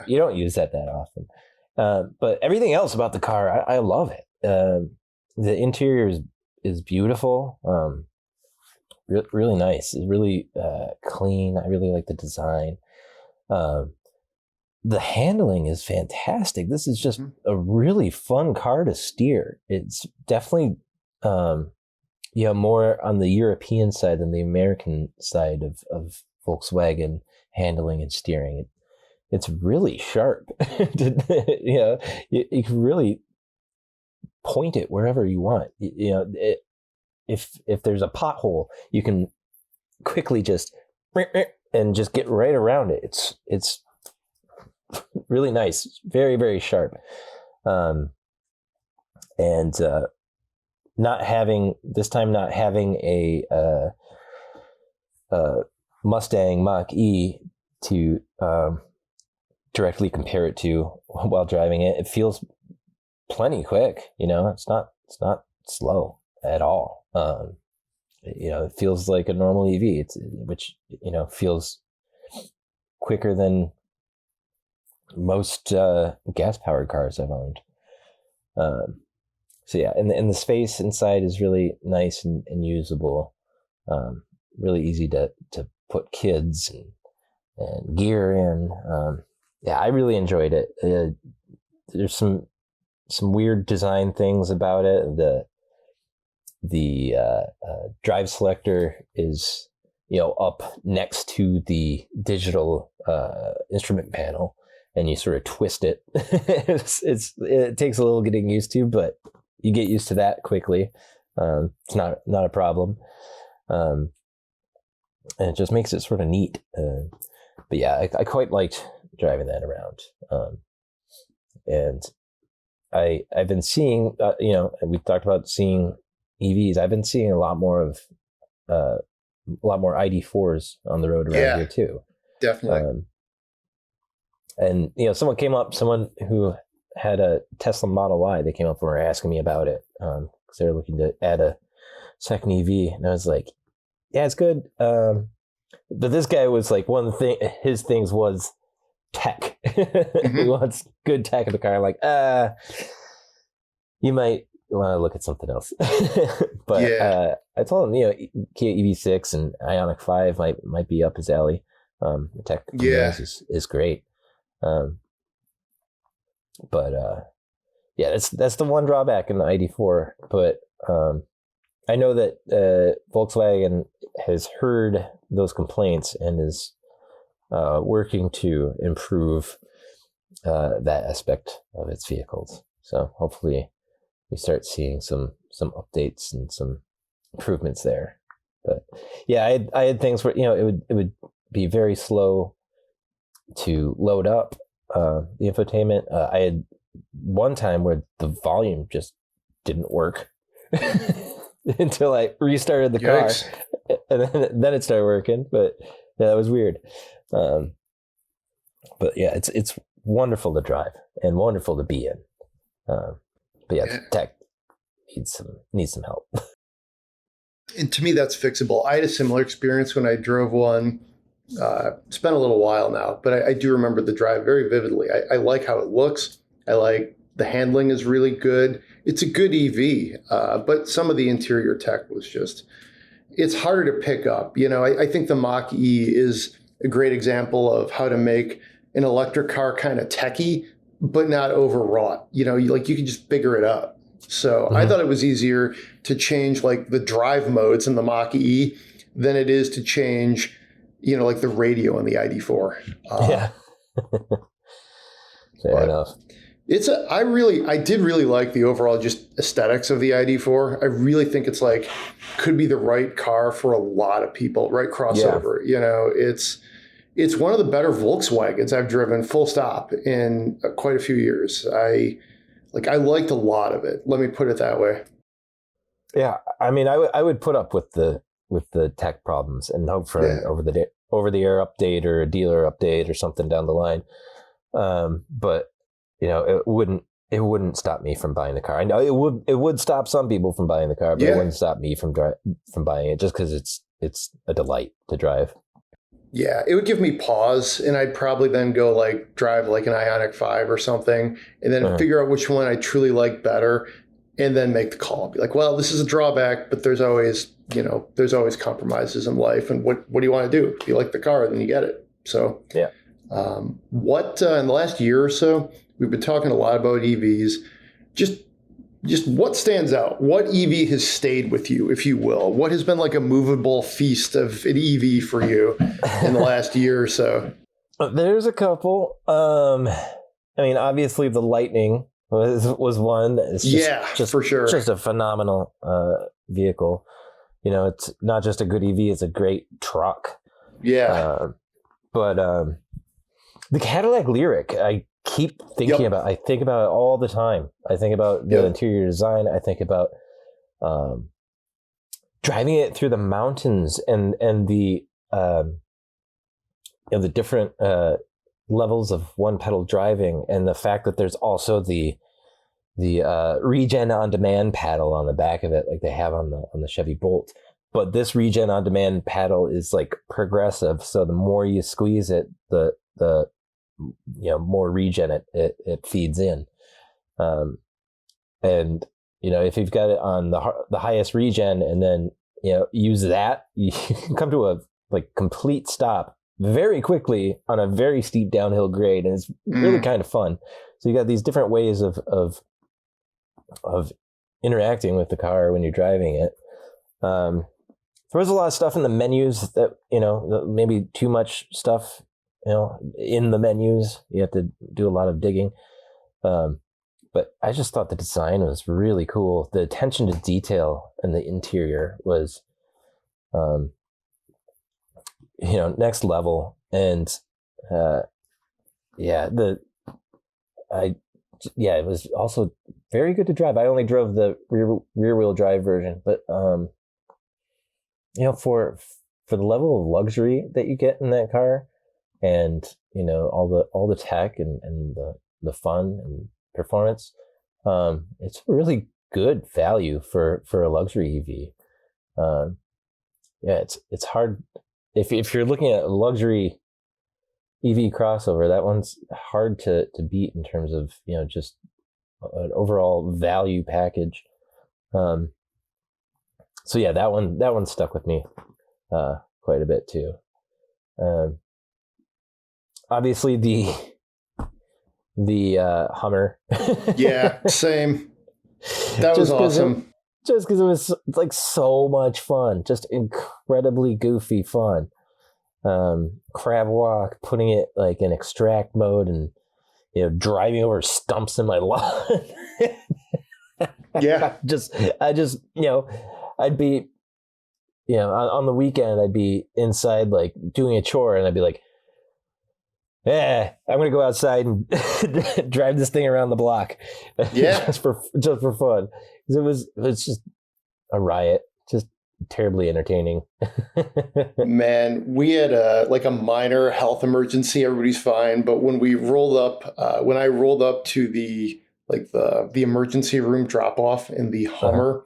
You don't use that often. But everything else about the car, I love it. The interior is beautiful. Really nice. It's really clean. I really like the design. the handling is fantastic. This is just a really fun car to steer. It's definitely, more on the European side than the American side of Volkswagen handling and steering. It's really sharp. You can really point it wherever you want. If there's a pothole, you can quickly just and just get right around it. It's really nice. It's very, very sharp. And not having a Mustang Mach-E to directly compare it to while driving it, it feels plenty quick. It's not slow at all. It feels like a normal EV, which feels quicker than most gas-powered cars I've owned. And the space inside is really nice and usable. Really easy to put kids and gear in. I really enjoyed it. There's some weird design things about it. The drive selector is up next to the digital instrument panel, and you sort of twist it. It takes a little getting used to, but you get used to that quickly. It's not a problem, and it just makes it sort of neat. But yeah, I quite liked driving that around. And I've been seeing, we talked about seeing EVs. I've been seeing a lot more ID.4s on the road around here too. Definitely. And someone who had a Tesla Model Y, they came up and were asking me about it because they were looking to add a second EV, and I was like, yeah, it's good. But this guy was like, his things was tech. He wants good tech in the car. I'm like, you might want to look at something else. But I told him, Kia EV6 and Ioniq 5 might be up his alley. The tech is great. That's the one drawback in the ID.4. But I know that Volkswagen has heard those complaints and is working to improve that aspect of its vehicles. So hopefully we start seeing some updates and some improvements there. But yeah, I had things where it would be very slow to load up the infotainment. I had one time where the volume just didn't work until I restarted the Yikes. car, and then it started working. But yeah, that was weird. But yeah, it's wonderful to drive and wonderful to be in. But yeah, tech needs some help. And to me, that's fixable. I had a similar experience when I drove one. It's been a little while now, but I do remember the drive very vividly. I like how it looks. I like the handling is really good. It's a good EV, but some of the interior tech was it's harder to pick up. I think the Mach-E is a great example of how to make an electric car kind of techy, but not overwrought. You can just figure it up. So I thought it was easier to change like the drive modes in the Mach-E than it is to change, like the radio in the ID.4. Yeah. Fair enough. I did really like the overall just aesthetics of the ID.4. I really think it's could be the right car for a lot of people, right crossover. Yeah. It's one of the better Volkswagens I've driven, full stop, in quite a few years. I liked a lot of it. Let me put it that way. Yeah, I mean, I would put up with the tech problems and hope for an over the air update or a dealer update or something down the line. But it wouldn't stop me from buying the car. I know it would stop some people from buying the car, but it wouldn't stop me from buying it just because it's a delight to drive. Yeah, it would give me pause, and I'd probably then go drive an Ioniq 5 or something, and then figure out which one I truly like better, and then make the call. Be like, well, this is a drawback, but there's always compromises in life, and what do you want to do? If you like the car, then you get it. So yeah, What in the last year or so, we've been talking a lot about EVs. Just what stands out? What EV has stayed with you, if you will? What has been like a movable feast of an EV for you in the last year or so? There's a couple. I mean, obviously the Lightning was one. It's just for sure. Just a phenomenal vehicle. You know, it's not just a good EV; it's a great truck. Yeah. But the Cadillac Lyric, I keep thinking about. I think about it all the time. I think about the interior design. I think about driving it through the mountains and the the different levels of one pedal driving, and the fact that there's also the regen on demand paddle on the back of it, like they have on the Chevy Bolt. But this regen on demand paddle is like progressive, so the more you squeeze it, the more regen it feeds in. And if you've got it on the highest regen, and then use that, you can come to a like complete stop very quickly on a very steep downhill grade, and it's really kind of fun. So you got these different ways of interacting with the car when you're driving it. There was a lot of stuff in the menus that maybe too much stuff in the menus. You have to do a lot of digging. But I just thought the design was really cool. The attention to detail in the interior was next level. And it was also very good to drive. I only drove the rear wheel drive version, but for the level of luxury that you get in that car, and all the tech and the fun and performance, it's a really good value for a luxury EV. It's hard if you're looking at a luxury EV crossover, that one's hard to beat in terms of just an overall value package. So yeah, that one stuck with me quite a bit too. Obviously the Hummer. Yeah, same. That was awesome. Just because it's like so much fun, just incredibly goofy fun. Crab walk, putting it like in extract mode, and driving over stumps in my lawn. Yeah. I just I'd be on the weekend I'd be inside like doing a chore, and I'd be like, I'm gonna go outside and drive this thing around the block. Yeah. just for fun. It's just a riot, just terribly entertaining. Man, we had a minor health emergency. Everybody's fine, but when we rolled up, when I rolled up to the emergency room drop off in the Hummer,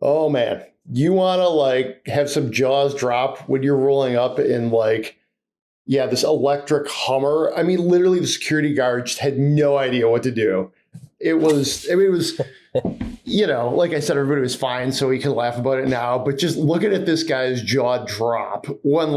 oh man, you want to have some jaws drop when you're rolling up in this electric Hummer. I mean, literally the security guard just had no idea what to do. It was like I said, everybody was fine, so we can laugh about it now. But just looking at this guy's jaw drop when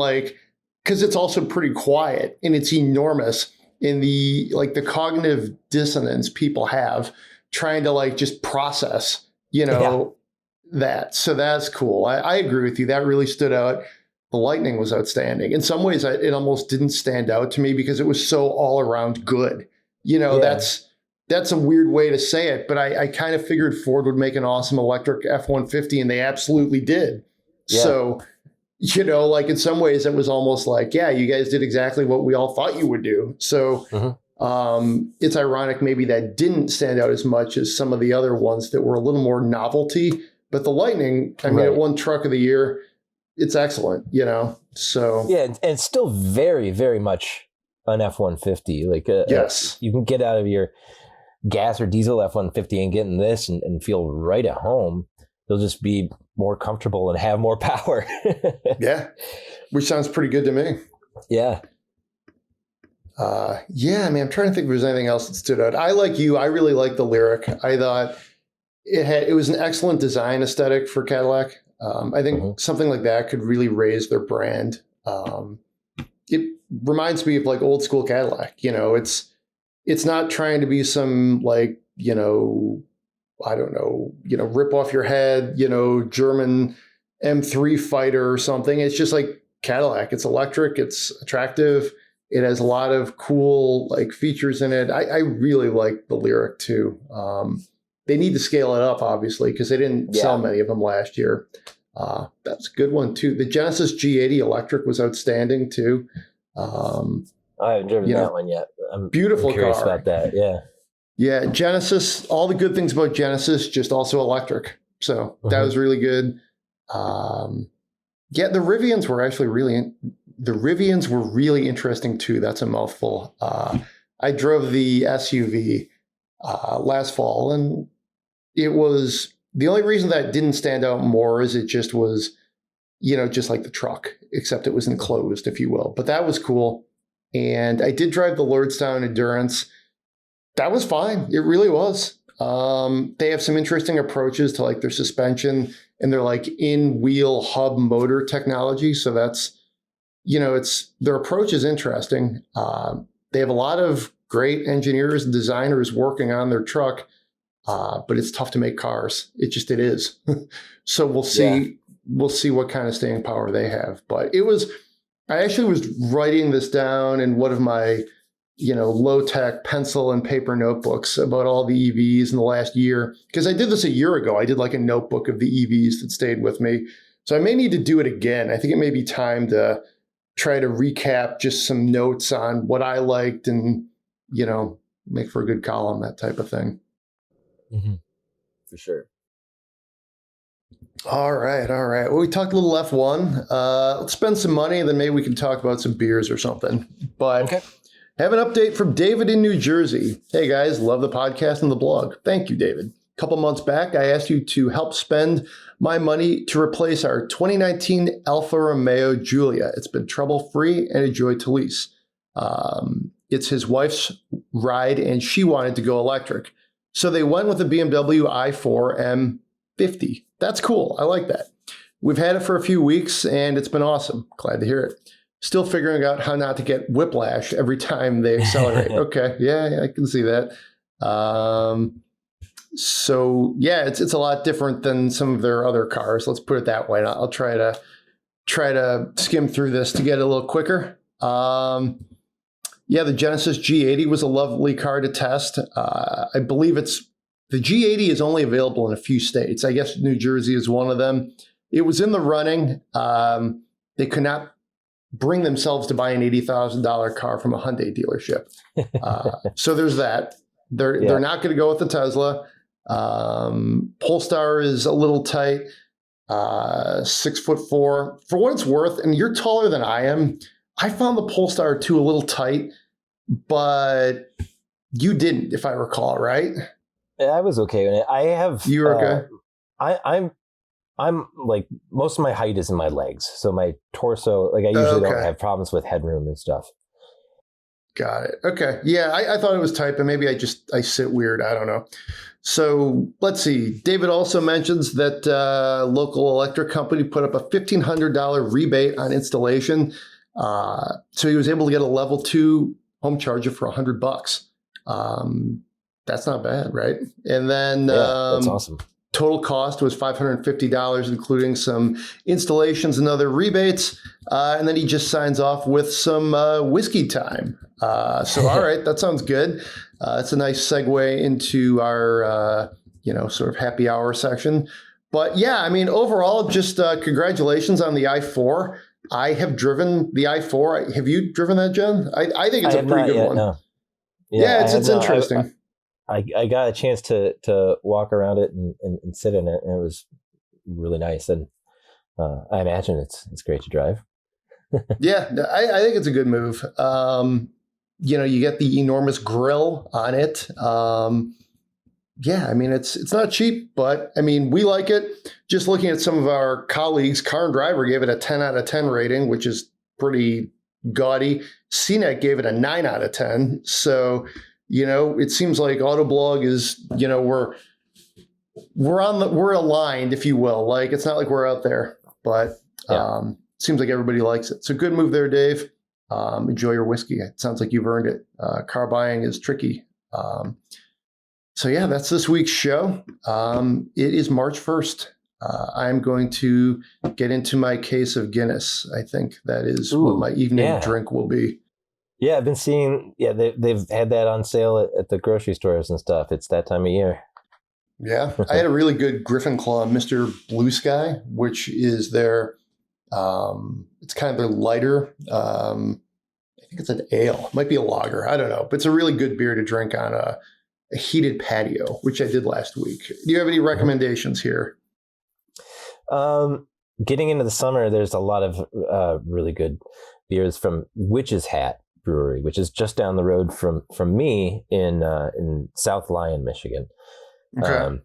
because it's also pretty quiet and it's enormous in the cognitive dissonance people have trying to just process, that. So that's cool. I agree with you. That really stood out. The Lightning was outstanding. In some ways, it almost didn't stand out to me because it was so all around good. That's a weird way to say it, but I kind of figured Ford would make an awesome electric F-150, and they absolutely did. Yeah. So, in some ways, it was almost you guys did exactly what we all thought you would do. So it's ironic maybe that didn't stand out as much as some of the other ones that were a little more novelty. But the Lightning, I mean, it won Truck of the Year. It's excellent, So yeah, and it's still very, very much an F-150. Yes, you can get out of your gas or diesel F-150 and get in this and feel right at home. You'll just be more comfortable and have more power. Yeah, which sounds pretty good to me. Yeah. I mean, I'm trying to think if there's anything else that stood out. I really like the Lyric. I thought it was an excellent design aesthetic for Cadillac. I think something like that could really raise their brand. it reminds me of like old school Cadillac. It's not trying to be some like, I don't know, rip off your head, German M3 fighter or something. It's just like Cadillac. It's electric. It's attractive. It has a lot of cool like features in it. I really like the Lyriq too. They need to scale it up, obviously, because they didn't sell many of them last year. That's a good one too. The Genesis G80 electric was outstanding too. I haven't driven that one yet. I'm curious car. About that. Yeah. Yeah. Genesis, all the good things about Genesis, just also electric. So that was really good. The Rivians were actually really interesting too. That's a mouthful. I drove the SUV last fall, and it was the only reason that it didn't stand out more is it just was, just like the truck, except it was enclosed, if you will. But that was cool. And I did drive the Lordstown Endurance. That was fine. It really was. They have some interesting approaches to like their suspension and their like in-wheel hub motor technology. So that's, their approach is interesting. They have a lot of great engineers and designers working on their truck, but it's tough to make cars. It is. So we'll see. Yeah. We'll see what kind of staying power they have. But I actually was writing this down in one of my, low-tech pencil and paper notebooks about all the EVs in the last year. Because I did this a year ago. I did like a notebook of the EVs that stayed with me. So I may need to do it again. I think it may be time to try to recap just some notes on what I liked and, make for a good column, that type of thing. Mm-hmm. For sure. All right. Well, we talked a little F1. Let's spend some money, and then maybe we can talk about some beers or something. But okay. Have an update from David in New Jersey. Hey, guys, love the podcast and the blog. Thank you, David. A couple months back, I asked you to help spend my money to replace our 2019 Alfa Romeo Giulia. It's been trouble-free and a joy to lease. It's his wife's ride, and she wanted to go electric. So they went with the BMW i4 M50. That's cool. I like that. We've had it for a few weeks, and it's been awesome. Glad to hear it. Still figuring out how not to get whiplash every time they accelerate. Okay. Yeah, I can see that. So yeah, it's a lot different than some of their other cars. Let's put it that way. I'll try to skim through this to get it a little quicker. The Genesis G80 was a lovely car to test. I believe the G80 is only available in a few states. I guess New Jersey is one of them. It was in the running. They could not bring themselves to buy an $80,000 car from a Hyundai dealership. So there's that. They're not going to go with the Tesla. Polestar is a little tight, 6'4". For what it's worth, and you're taller than I am, I found the Polestar 2 a little tight, but you didn't, if I recall, right? Yeah, I was okay with it. You were okay? I'm like, most of my height is in my legs. So my torso, like I usually don't have problems with headroom and stuff. Got it. Okay. Yeah, I thought it was tight, but maybe I sit weird. I don't know. So let's see. David also mentions that local electric company put up a $1,500 rebate on installation. So he was able to get a level 2 home charger for $100. That's not bad, right? And then that's awesome. Total cost was $550, including some installations and other rebates. And then he just signs off with some whiskey time. So, all right, that sounds good. It's a nice segue into our, sort of happy hour section. But yeah, I mean, overall, just congratulations on the i4. I have driven the i4. Have you driven that, Jen? I think it's a pretty good one. No. Yeah, it's interesting. I got a chance to walk around it and sit in it, and it was really nice. And I imagine it's great to drive. Yeah, I think it's a good move. You get the enormous grill on it. Yeah, I mean, it's not cheap, but I mean, we like it. Just looking at some of our colleagues, Car and Driver gave it a 10 out of 10 rating, which is pretty gaudy. CNET gave it a 9 out of 10. So, it seems like Autoblog is, we're aligned, if you will. Like, it's not like we're out there, but seems like everybody likes it. So good move there, Dave. enjoy your whiskey. It sounds like you've earned it. Car buying is tricky. So yeah, that's this week's show. It is March 1st. I'm going to get into my case of Guinness. I think that is what my evening drink will be. Yeah, I've been seeing, they've had that on sale at the grocery stores and stuff. It's that time of year. Yeah, I had a really good Griffin Claw, Mr. Blue Sky, which is their, it's kind of their lighter, I think it's an ale. It might be a lager. I don't know. But it's a really good beer to drink on a heated patio, which I did last week. Do you have any recommendations here? Getting into the summer, there's a lot of really good beers from Witch's Hat Brewery, which is just down the road from me in South Lyon, Michigan. Okay.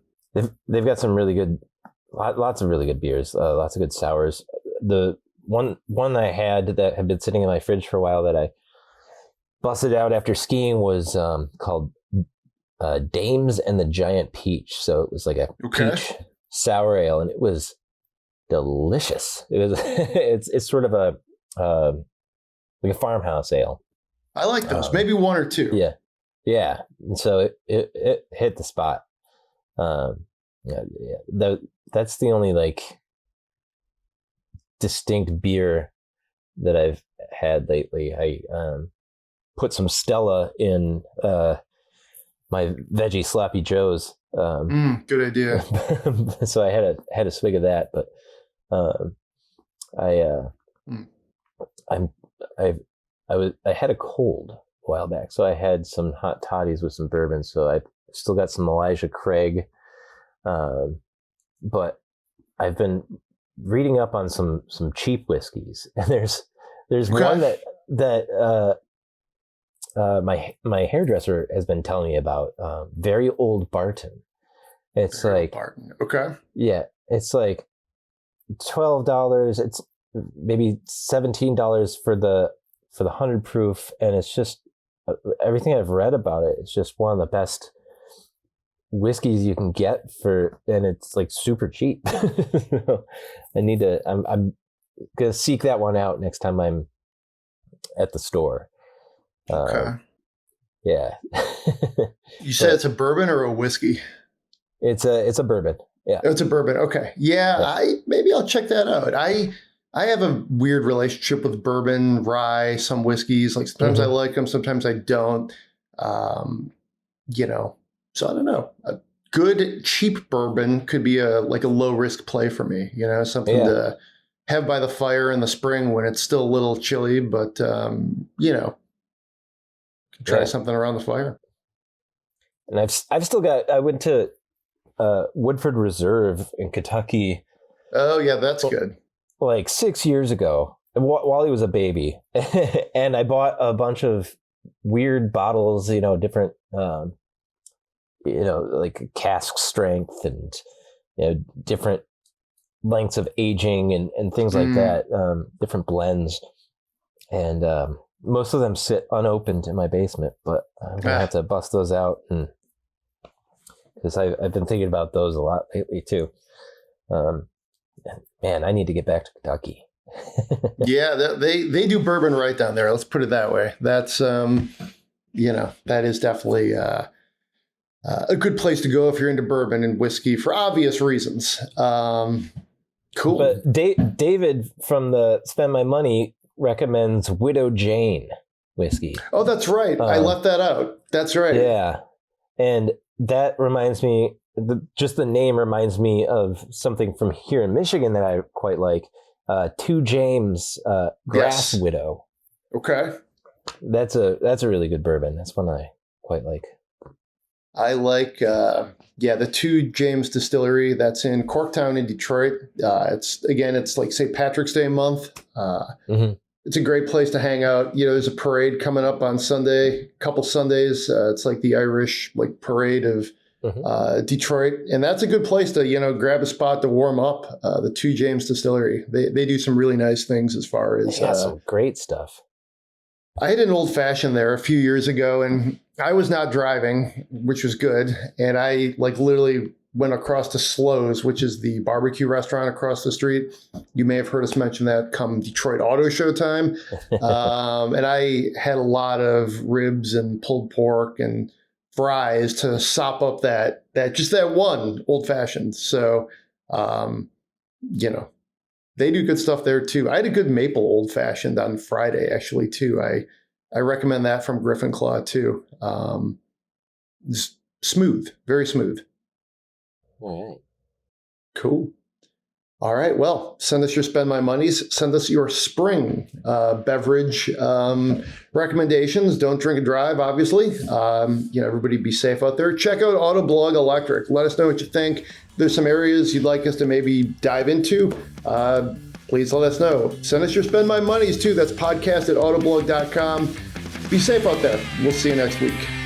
They've got some really good, lots of really good beers, lots of good sours. The one I had that had been sitting in my fridge for a while that I busted out after skiing was called Dames and the Giant Peach. So it was like a peach sour ale, and it was delicious. It was it's sort of a like a farmhouse ale. I like those. Maybe one or two. Yeah. And so it hit the spot. That's the only like distinct beer that I've had lately. I put some Stella in my veggie Sloppy Joes. Good idea. So I had a swig of that, but I had a cold a while back, so I had some hot toddies with some bourbon. So I still got some Elijah Craig, but I've been reading up on some cheap whiskeys, and there's one that my hairdresser has been telling me about. Very Old Barton. It's like Barton. Okay. Yeah, it's like $12. It's maybe $17 for the 100 proof, and it's just everything I've read about it. It's just one of the best whiskeys you can get and it's like super cheap. I'm gonna seek that one out next time I'm at the store. Okay. Yeah. You said it's a bourbon or a whiskey? It's a bourbon. Yeah. Oh, it's a bourbon. Okay. Yeah. Maybe I'll check that out. I have a weird relationship with bourbon, rye, some whiskeys. Like sometimes I like them, sometimes I don't. So I don't know. A good cheap bourbon could be a low risk play for me. Something to have by the fire in the spring when it's still a little chilly, but try something around the fire. And I've still got. I went to Woodford Reserve in Kentucky. Oh yeah, that's good. Like 6 years ago, while he was a baby, and I bought a bunch of weird bottles, different, like cask strength and different lengths of aging and things like that, different blends, and most of them sit unopened in my basement. But I'm gonna have to bust those out, and because I've been thinking about those a lot lately too. Man, I need to get back to Kentucky. Yeah, they do bourbon right down there. Let's put it that way. That's that is definitely a good place to go if you're into bourbon and whiskey for obvious reasons. Cool. But David from the Spend My Money recommends Widow Jane whiskey. Oh, that's right. I left that out. That's right. Yeah, and that reminds me. Just the name reminds me of something from here in Michigan that I quite like. Two James Grass Widow. Okay. That's a really good bourbon. That's one I quite like. I like the Two James Distillery that's in Corktown in Detroit. It's like St. Patrick's Day month. It's a great place to hang out. There's a parade coming up on Sunday, couple Sundays. It's like the Irish parade of Detroit, and that's a good place to grab a spot to warm up. The Two James Distillery, they do some really nice things as far as some great stuff. I had an old fashioned there a few years ago, and I was not driving, which was good, and I literally went across to Slows, which is the barbecue restaurant across the street. You may have heard us mention that come Detroit Auto Show time. And I had a lot of ribs and pulled pork and fries to sop up that one old fashioned. So, they do good stuff there too. I had a good maple old fashioned on Friday actually too. I recommend that from Griffin Claw too. Smooth, very smooth. All right. Cool. All right. Well, send us your spend my monies. Send us your spring beverage recommendations. Don't drink and drive, obviously. Everybody be safe out there. Check out Autoblog Electric. Let us know what you think. If there's some areas you'd like us to maybe dive into, please let us know. Send us your spend my monies too. That's podcast@autoblog.com. Be safe out there. We'll see you next week.